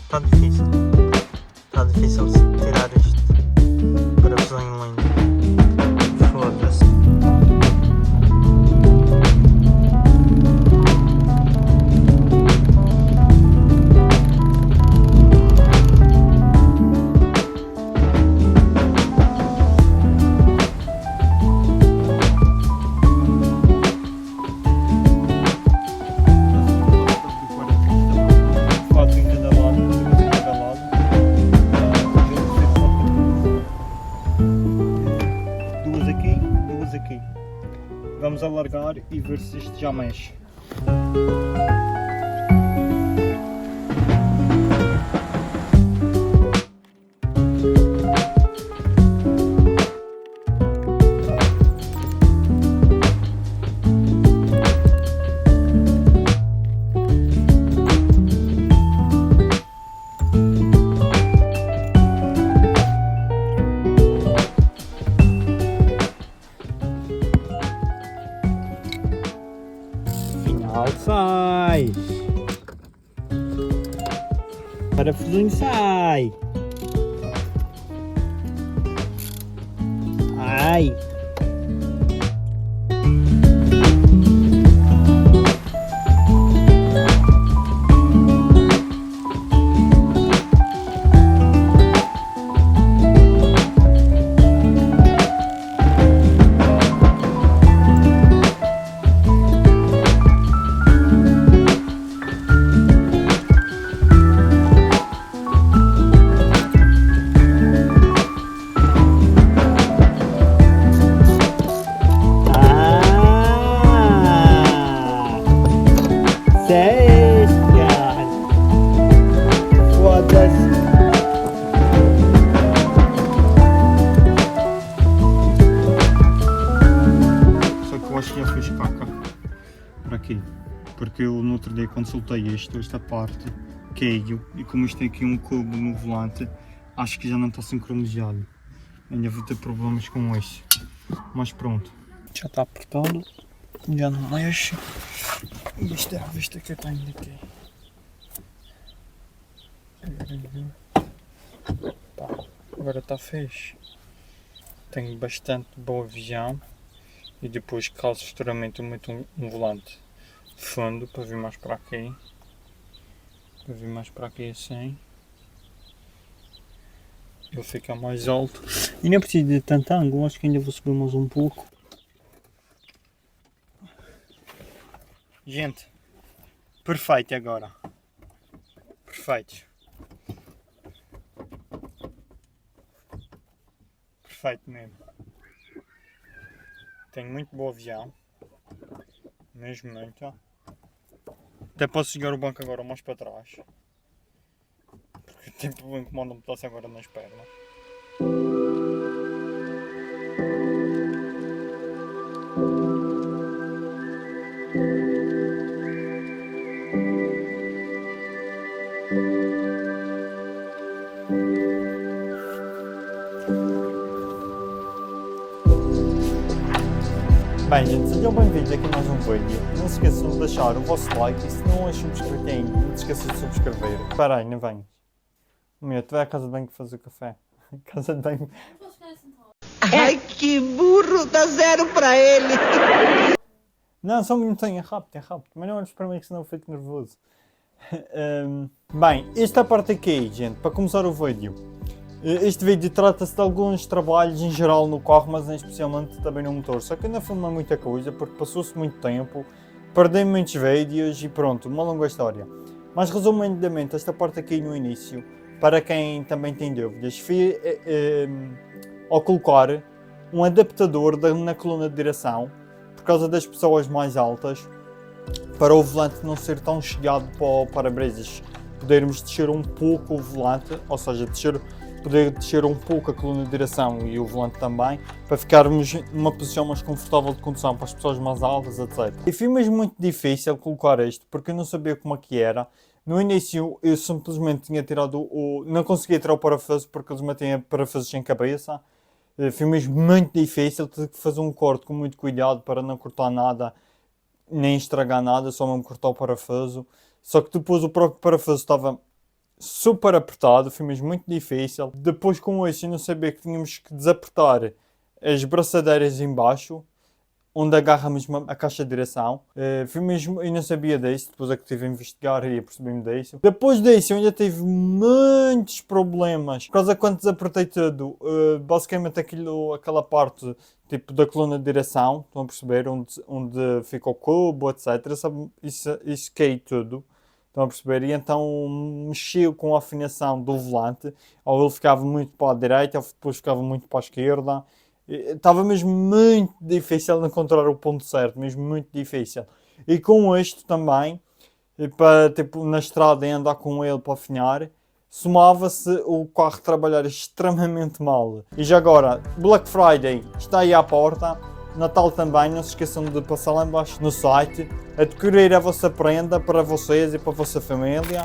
Está difícil. Está difícil tirar este parafusinho lindo. Foda-se. Vamos alargar e ver se isto já mexe. Sai! Parafusinho sai! Ai! Porque eu no outro dia consultei esta parte caiu e como isto tem aqui um cubo no volante, acho que já não está sincronizado. Ainda vou ter problemas com isso. Mas pronto. Já está apertado, já não mexe. E isto é a vista que eu tenho daqui. Pá, agora está fixe. Tenho bastante boa visão. E depois, caso futuramente eu meto um volante fundo para vir mais para aqui. Para vir mais para aqui assim. Ele fica mais alto. E não preciso de tanto ângulo, acho que ainda vou subir mais um pouco. Gente, perfeito agora. Perfeito. Perfeito mesmo. Tenho muito boa visão. Mesmo muito. Até posso jogar o banco agora mais para trás. Porque tipo o incomando me está agora nas pernas. Bem gente, sejam bem-vindos aqui a mais um vídeo. Não se esqueçam de deixar o vosso like e se não és subscrito ainda, não se esqueçam de subscrever. Espera aí, não venhas. Meu, tu vai à casa de banho fazer café. Casa de banho. Ai, que burro, dá 0 para ele. Não, só um minutinho, é rápido. Mas não olhes para mim que senão eu fico nervoso. Bem, esta parte aqui, gente, para começar o vídeo. Este vídeo trata-se de alguns trabalhos em geral no carro, mas especialmente também no motor. Só que ainda filmei muita coisa, porque passou-se muito tempo, perdi muitos vídeos e pronto, uma longa história. Mas resumidamente, esta parte aqui no início, para quem também tem dúvidas, fui ao colocar um adaptador na coluna de direção, por causa das pessoas mais altas, para o volante não ser tão chegado para o para-brisas. Podermos descer um pouco o volante, ou seja, poder descer um pouco a coluna de direção e o volante também, para ficarmos numa posição mais confortável de condução para as pessoas mais altas, etc. E foi mesmo muito difícil colocar isto, porque eu não sabia como é que era. No início eu simplesmente tinha tirado não conseguia tirar o parafuso porque eles metem parafusos sem cabeça. Foi mesmo muito difícil, tive que fazer um corte com muito cuidado para não cortar nada, nem estragar nada, só mesmo cortar o parafuso. Só que depois o próprio parafuso estava super apertado, foi mesmo muito difícil. Depois com isso eu não sabia que tínhamos que desapertar as braçadeiras em baixo, onde agarra mesmo a caixa de direção. Foi mesmo, eu não sabia disso, depois é que estive a investigar e apercebi-me disso. Depois disso eu ainda tive muitos problemas, por causa de quando desapertei tudo, basicamente aquela parte tipo da coluna de direção, estão a perceber, onde fica o cubo, etc. Sabe, isso caiu tudo. Estão a perceber? E então mexeu com a afinação do volante, ou ele ficava muito para a direita, ou depois ficava muito para a esquerda. Estava mesmo muito difícil de encontrar o ponto certo, mesmo muito difícil. E com isto também, para tipo, na estrada e andar com ele para afinar, somava-se o carro trabalhar extremamente mal. E já agora, Black Friday está aí à porta, Natal também, não se esqueçam de passar lá embaixo no site, adquirir a vossa prenda para vocês e para a vossa família.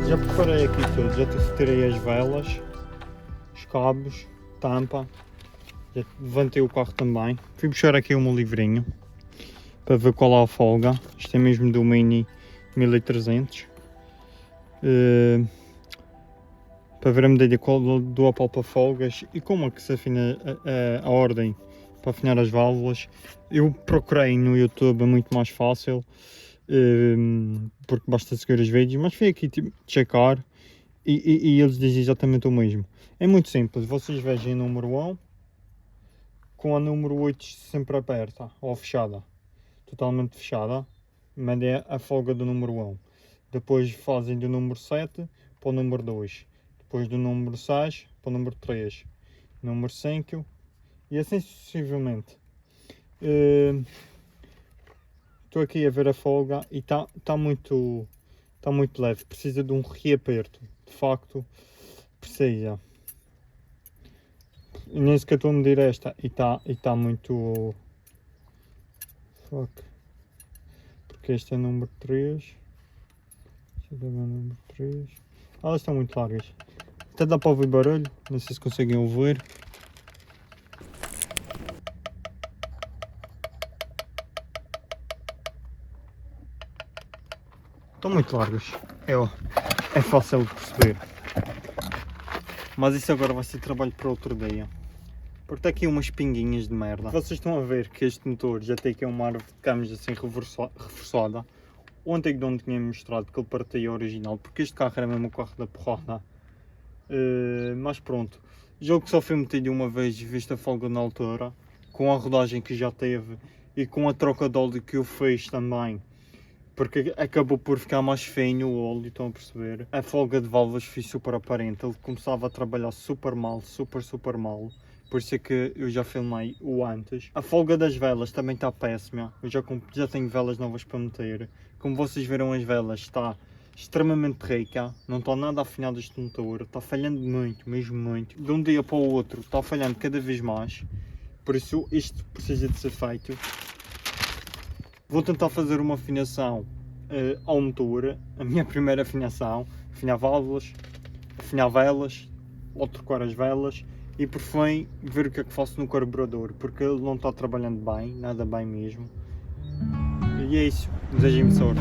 Já preparei aqui tudo, já retirei as velas, os cabos, tampa, já levantei o carro também. Fui buscar aqui o meu livrinho para ver qual é a folga. Isto é mesmo do Mini 1300. Para ver a medida do Opel para folgas e como é que se afina a ordem para afinar as válvulas. Eu procurei no YouTube, é muito mais fácil. Porque basta seguir os vídeos, mas fui aqui tipo, checar e eles dizem exatamente o mesmo. É muito simples, vocês vejam o número 1 com a número 8 sempre aberta ou fechada, totalmente fechada, medem a folga do número 1. Depois fazem do número 7 para o número 2, depois do número 6 para o número 3, número 5 e assim sucessivamente. Estou aqui a ver a folga e está muito leve, precisa de um reaperto, de facto precisa. E nem sequer estou a medir esta e está muito... Fuck. Porque este é o número 3. Deixa eu ver o número 3. Elas estão muito largas. Até dá para ouvir barulho, não sei se conseguem ouvir. Estão muito largas. É fácil de perceber. Mas isso agora vai ser trabalho para outro dia. Porque está aqui umas pinguinhas de merda. Vocês estão a ver que este motor já tem aqui uma árvore de caminhos assim reforçada. Ontem que não tinha mostrado que ele partia original, porque este carro era mesmo o carro da porrada. Mas pronto, o jogo só foi metido uma vez, vista a folga na altura, com a rodagem que já teve e com a troca de óleo que eu fiz também. Porque acabou por ficar mais feinho o óleo, estão a perceber? A folga de válvulas foi super aparente, ele começava a trabalhar super mal, super mal. Por isso é que eu já filmei o antes. A folga das velas também está péssima. Eu já tenho velas novas para meter. Como vocês viram, as velas está extremamente rica. Não está nada afinado este motor. Está falhando muito, mesmo muito. De um dia para o outro está falhando cada vez mais. Por isso isto precisa de ser feito. Vou tentar fazer uma afinação ao motor. A minha primeira afinação. Afinar válvulas, afinar velas, ou trocar as velas. E por fim, ver o que é que faço no carburador, porque ele não está trabalhando bem, nada bem mesmo. E é isso, desejem-me sorte.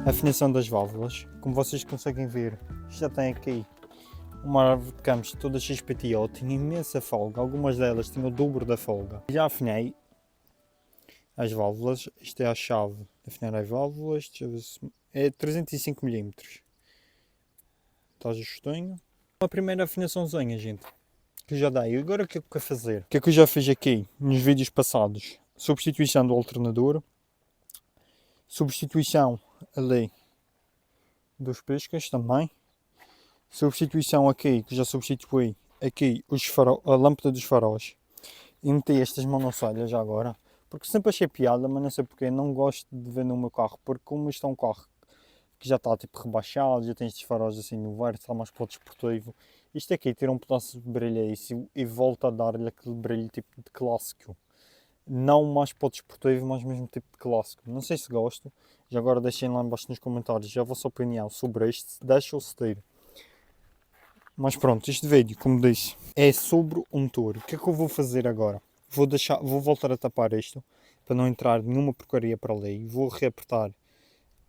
Afinação das válvulas. Como vocês conseguem ver, já tem aqui uma árvore de campos toda XPTO, tinha imensa folga, algumas delas tinham o dobro da folga. Já afinei as válvulas, isto é a chave de afinar as válvulas, é 305 mm. Está justinho. A primeira afinaçãozinha, gente, que já dei. Agora o que é que eu quero fazer? O que é que eu já fiz aqui nos vídeos passados? Substituição do alternador, substituição ali dos piscas também, substituição aqui, que já substituí aqui a lâmpada dos faróis e meti estas monossolhas já agora, porque sempre achei piada, mas não sei porque, não gosto de ver no meu carro, porque como isto é um carro que já está tipo rebaixado, já tem estes faróis assim no verde, está mais para o desportivo, isto aqui tira um pedaço de brilho a isso e volta a dar-lhe aquele brilho tipo de clássico. Não mais para o desportivo, mas mesmo tipo de clássico. Não sei se gosto. Já agora deixem lá embaixo nos comentários a vossa opinião sobre este, se deixa ou se tira. Mas pronto, este vídeo, como disse, é sobre o motor. O que é que eu vou fazer agora? Vou voltar a tapar isto, para não entrar nenhuma porcaria para ali. Vou reapertar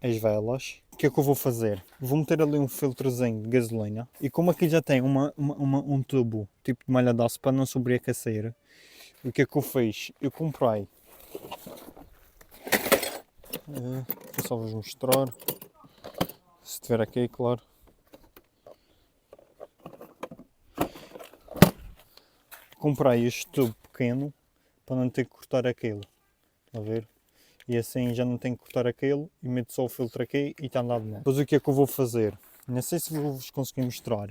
as velas. O que é que eu vou fazer? Vou meter ali um filtrozinho de gasolina. E como aqui já tem um tubo, tipo de malha de aço, para não sobreaquecer. O que é que eu fiz? Eu comprei, vou só vos mostrar, Se tiver aqui, claro. Comprei este tubo pequeno para não ter que cortar aquilo. Está a ver? E assim já não tenho que cortar aquilo e meto só o filtro aqui e está andado bem. Depois o que é que eu vou fazer? Não sei se vou-vos conseguir mostrar.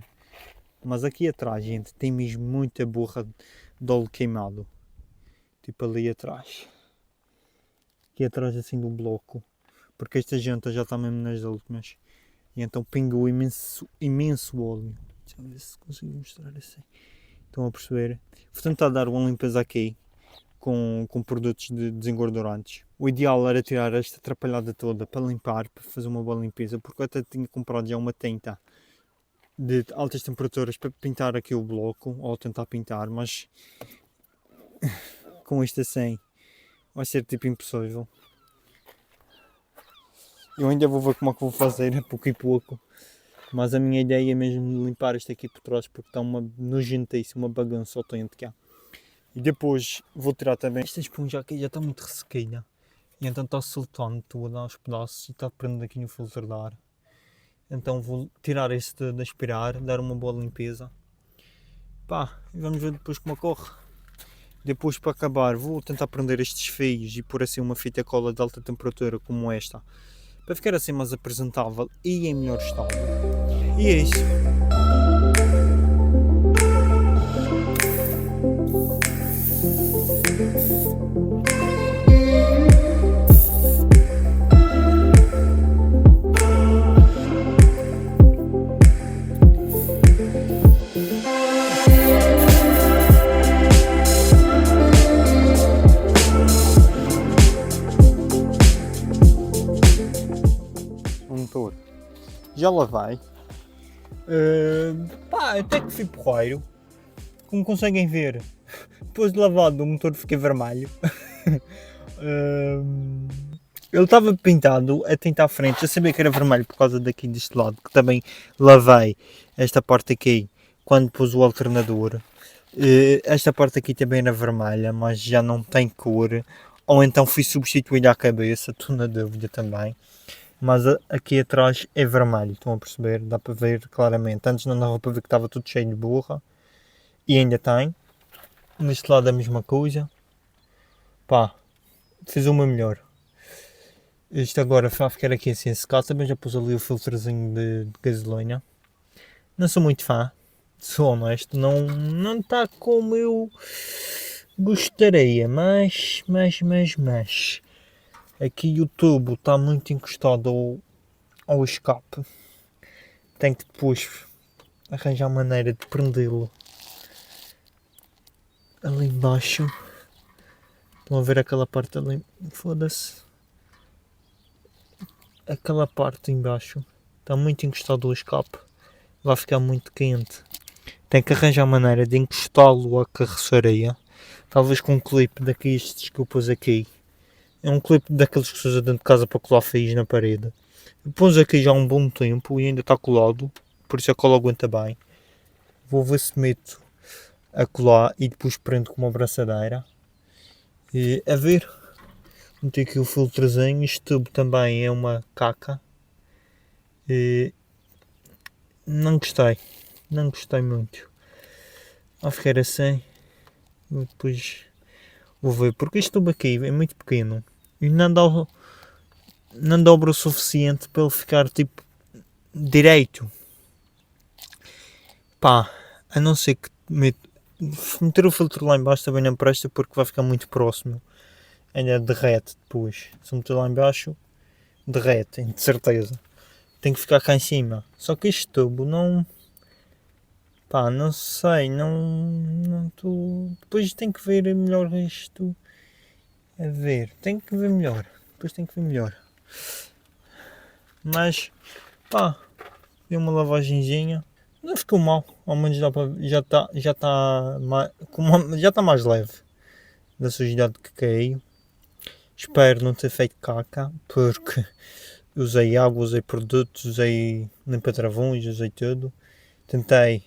Mas aqui atrás, gente, tem mesmo muita borra de óleo queimado. Tipo ali atrás. Aqui atrás assim do bloco. Porque esta janta já está mesmo nas últimas. E então pingou imenso óleo. Deixa eu ver se consigo mostrar assim. Estão a perceber? Vou tentar dar uma limpeza aqui com produtos desengordurantes. O ideal era tirar esta atrapalhada toda para limpar, para fazer uma boa limpeza, porque eu até tinha comprado já uma tinta de altas temperaturas para pintar aqui o bloco, ou tentar pintar, mas com isto assim vai ser tipo impossível. Eu ainda vou ver como é que vou fazer, a pouco e pouco. Mas a minha ideia é mesmo limpar isto aqui por trás, porque está uma nojentice, uma bagunça autêntica. E depois vou tirar também esta esponja aqui, já está muito ressequida. E então está soltando tudo aos pedaços e está prendendo aqui no filtro de ar. Então vou tirar este de aspirar, dar uma boa limpeza. Pá, e vamos ver depois como ocorre. Depois, para acabar, vou tentar prender estes fios e pôr assim uma fita cola de alta temperatura como esta, para ficar assim mais apresentável e em melhor estado. E é isso. Motor já lavei. Pá, até que fui porreiro. Como conseguem ver, depois de lavado o motor fica vermelho. Ele estava pintado a tinta à frente, eu sabia que era vermelho por causa daqui deste lado, que também lavei esta parte aqui quando pus o alternador. Esta parte aqui também era vermelha, mas já não tem cor, ou então fui substituir a cabeça, estou na dúvida também. Mas aqui atrás é vermelho, estão a perceber? Dá para ver claramente. Antes não dava para ver que estava tudo cheio de borra. E ainda tem. Neste lado a mesma coisa. Pá, fiz uma melhor. Isto agora vai ficar aqui assim a secar. Também já pus ali o filtrozinho de gasolina. Não sou muito fã, sou honesto. Não está como eu gostaria. Mas. Aqui o tubo está muito encostado ao escape. Tenho que depois arranjar maneira de prendê-lo ali embaixo. Estão a ver aquela parte ali? Foda-se. Aquela parte embaixo está muito encostado ao escape. Vai ficar muito quente. Tenho que arranjar maneira de encostá-lo à carroceria. Talvez com um clipe daqueles que eu pus aqui. É um clipe daqueles que se usa dentro de casa para colar fios na parede. Eu pus aqui já há um bom tempo e ainda está colado, por isso a cola aguenta bem. Vou ver se meto a colar e depois prendo com uma braçadeira. E a ver, meti aqui o filtrozinho. Este tubo também é uma caca. E não gostei muito. Vai ficar assim. Eu depois vou ver, porque este tubo aqui é muito pequeno e não dobra o suficiente para ele ficar tipo direito. Pá, a não ser que meter o filtro lá em baixo também não presta, porque vai ficar muito próximo, ainda derrete depois. Se meter lá em baixo derrete, de certeza. Tem que ficar cá em cima. Só que este tubo não, pá, não sei, não estou. Depois tenho que ver melhor isto. A ver, tenho que ver melhor. Depois tenho que ver melhor. Mas, pá, deu uma lavagenzinha. Não ficou mal. Ao menos dá para, já está mais leve da sujidade que caiu. Espero não ter feito caca, porque usei água, usei produtos, usei limpa-travões, usei tudo. Tentei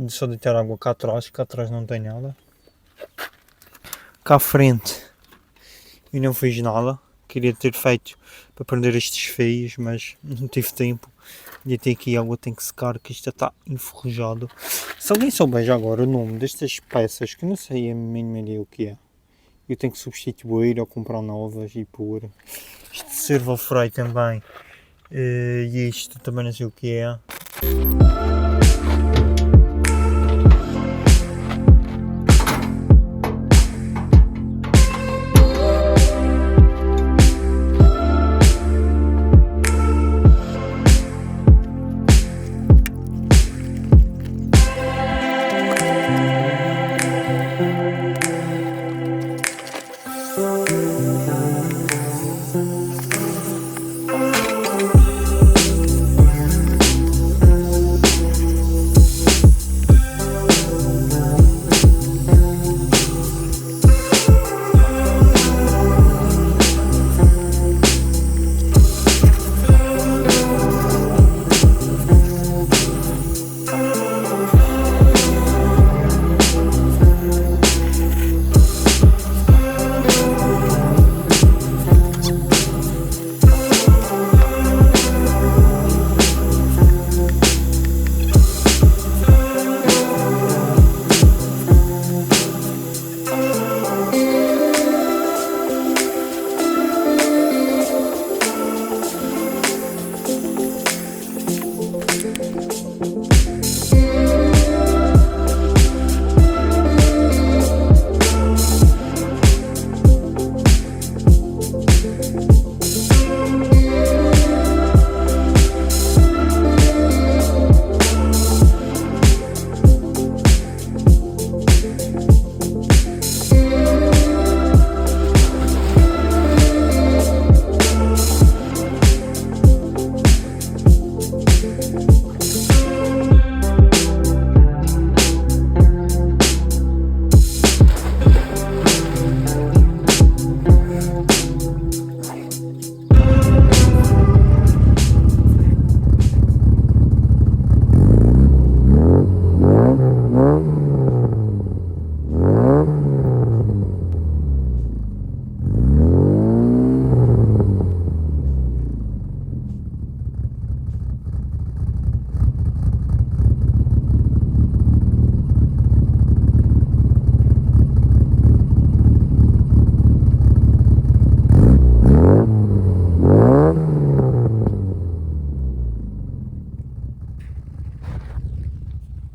só deitar água cá atrás não tem nada. Cá à frente e não fiz nada. Queria ter feito para prender estes fios, mas não tive tempo. E até aqui a água tem que secar, que isto está enferrujado. Se alguém souber já agora o nome destas peças, que eu não sei a mínima ideia o que é, eu tenho que substituir ou comprar novas e pôr. Isto serve ao freio também. E isto também não sei o que é.